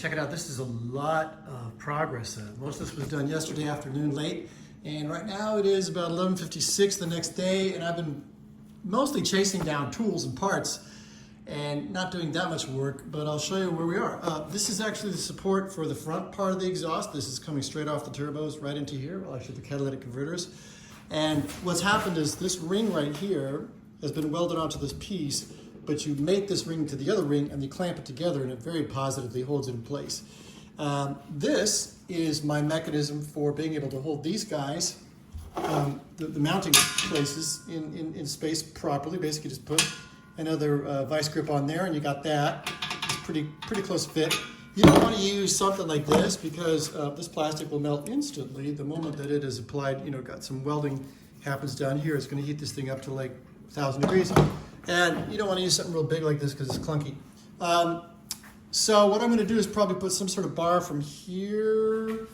Check it out, this is a lot of progress. Most of this was done yesterday afternoon late, and right now it is about 11:56 the next day, and I've been mostly chasing down tools and parts and not doing that much work, but I'll show you where we are. This is actually the support for the front part of the exhaust. This is coming straight off the turbos right into here, well actually the catalytic converters. And what's happened is this ring right here has been welded onto this piece, but you mate this ring to the other ring and you clamp it together and it very positively holds it in place. This is my mechanism for being able to hold these guys, the mounting places in space properly. Basically just put another vice grip on there and you got that. It's pretty close fit. You don't want to use something like this because this plastic will melt instantly the moment that it is applied. You know, got some welding happens down here. It's going to heat this thing up to like 1,000 degrees. And you don't want to use something real big like this because it's clunky. So what I'm going to do is probably put some sort of bar from here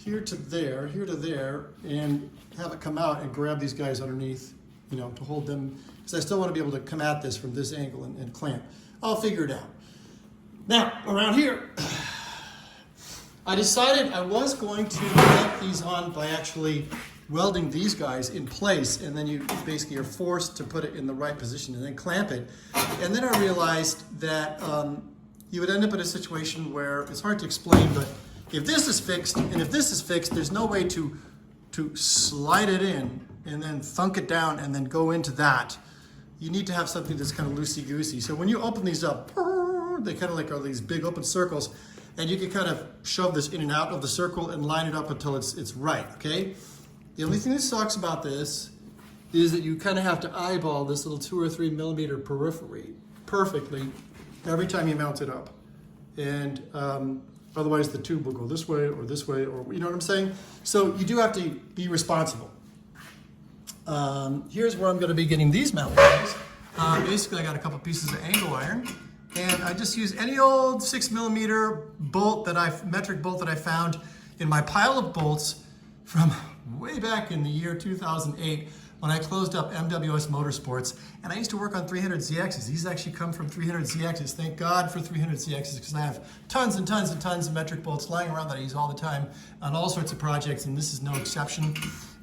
to there, and have it come out and grab these guys underneath, you know, to hold them, because I still want to be able to come at this from this angle and clamp. I'll figure it out. Now, around here, I decided I was going to clamp these on by actually welding these guys in place, and then you basically are forced to put it in the right position and then clamp it. And then I realized that you would end up in a situation where it's hard to explain, but if this is fixed and if this is fixed, there's no way to slide it in and then thunk it down and then go into that. You need to have something that's kind of loosey-goosey. So when you open these up, they kind of like are these big open circles, and you can kind of shove this in and out of the circle and line it up until it's right, okay? The only thing that sucks about this is that you kind of have to eyeball this little 2 or 3 millimeter periphery perfectly every time you mount it up. And otherwise the tube will go this way, or you know what I'm saying? So you do have to be responsible. Here's where I'm going to be getting these mounted guys. Basically I got a couple pieces of angle iron, and I just use any old 6 millimeter bolt metric bolt that I found in my pile of bolts from way back in the year 2008 when I closed up MWS Motorsports, and I used to work on 300ZXs. These actually come from 300ZXs. Thank God for 300ZXs, because I have tons and tons and tons of metric bolts lying around that I use all the time on all sorts of projects, and this is no exception.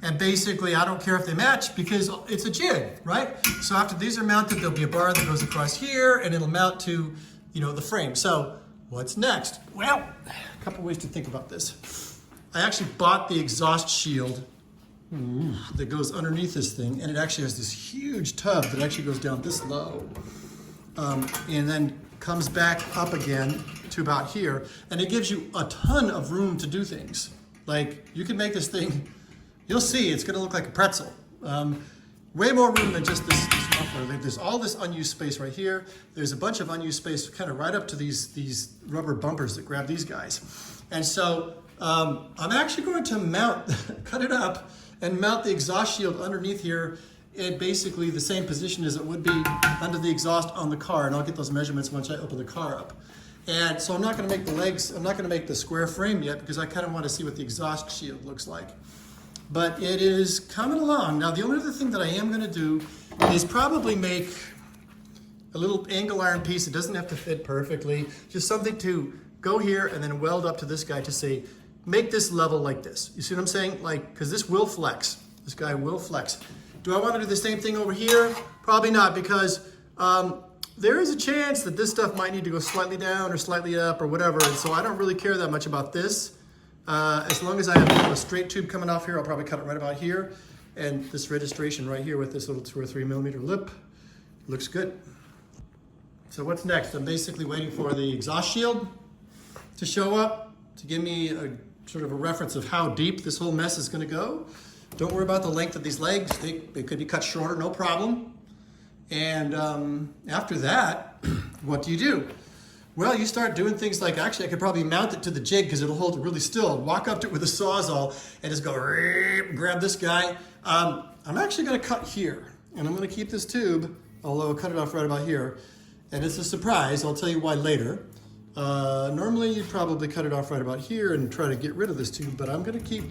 And basically, I don't care if they match because it's a jig, right? So after these are mounted, there'll be a bar that goes across here, and it'll mount to, you know, the frame. So what's next? Well, a couple ways to think about this. I actually bought the exhaust shield that goes underneath this thing, and it actually has this huge tub that actually goes down this low, and then comes back up again to about here, and it gives you a ton of room to do things. Like, you can make this thing, you'll see, it's going to look like a pretzel. Way more room than just this muffler. There's all this unused space right here. There's a bunch of unused space kind of right up to these rubber bumpers that grab these guys. And so I'm actually going to cut it up and mount the exhaust shield underneath here in basically the same position as it would be under the exhaust on the car, and I'll get those measurements once I open the car up. And so I'm not going to make the legs, I'm not going to make the square frame yet, because I kind of want to see what the exhaust shield looks like. But it is coming along. Now the only other thing that I am going to do is probably make a little angle iron piece. It doesn't have to fit perfectly, just something to go here and then weld up to this guy to say, make this level like this. You see what I'm saying? Like, because this will flex. This guy will flex. Do I want to do the same thing over here? Probably not, because there is a chance that this stuff might need to go slightly down or slightly up or whatever, and so I don't really care that much about this. As long as I have a straight tube coming off here, I'll probably cut it right about here, and this registration right here with this little 2 or 3 millimeter lip looks good. So what's next? I'm basically waiting for the exhaust shield to show up to give me a sort of a reference of how deep this whole mess is going to go. Don't worry about the length of these legs. They could be cut shorter, no problem. And after that, what do? Well, you start doing things like, actually I could probably mount it to the jig because it'll hold it really still. Walk up to it with a Sawzall and just go, grab this guy. I'm actually going to cut here, and I'm going to keep this tube, although I'll cut it off right about here. And it's a surprise. I'll tell you why later. Normally you'd probably cut it off right about here and try to get rid of this tube, but I'm going to keep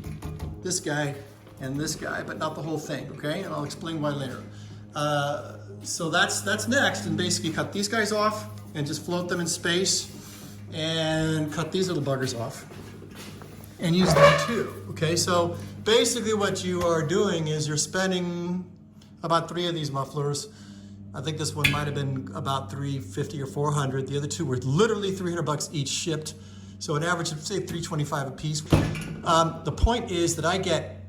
this guy and this guy, but not the whole thing, okay? And I'll explain why later. So that's next, and basically cut these guys off and just float them in space. and cut these little buggers off and use them too. Okay, so basically what you are doing is you're spending about 3 of these mufflers. I think this one might have been about $350 or $400. The other 2 were literally $300 each shipped. So an average of say $325 a piece. The point is that I get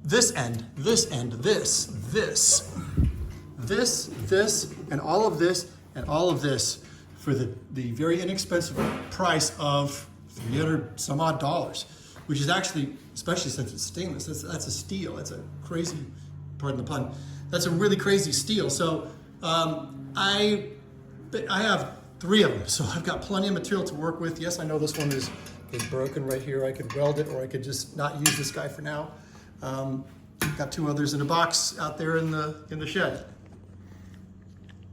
this end, this, and all of this, and all of this for the very inexpensive price of $300 some odd dollars, which is actually, especially since it's stainless, that's a steal. That's a crazy, pardon the pun, that's a really crazy steal. So I have 3 of them, so I've got plenty of material to work with. Yes, I know this one is broken right here. I could weld it, or I could just not use this guy for now. Got 2 others in a box out there in the shed.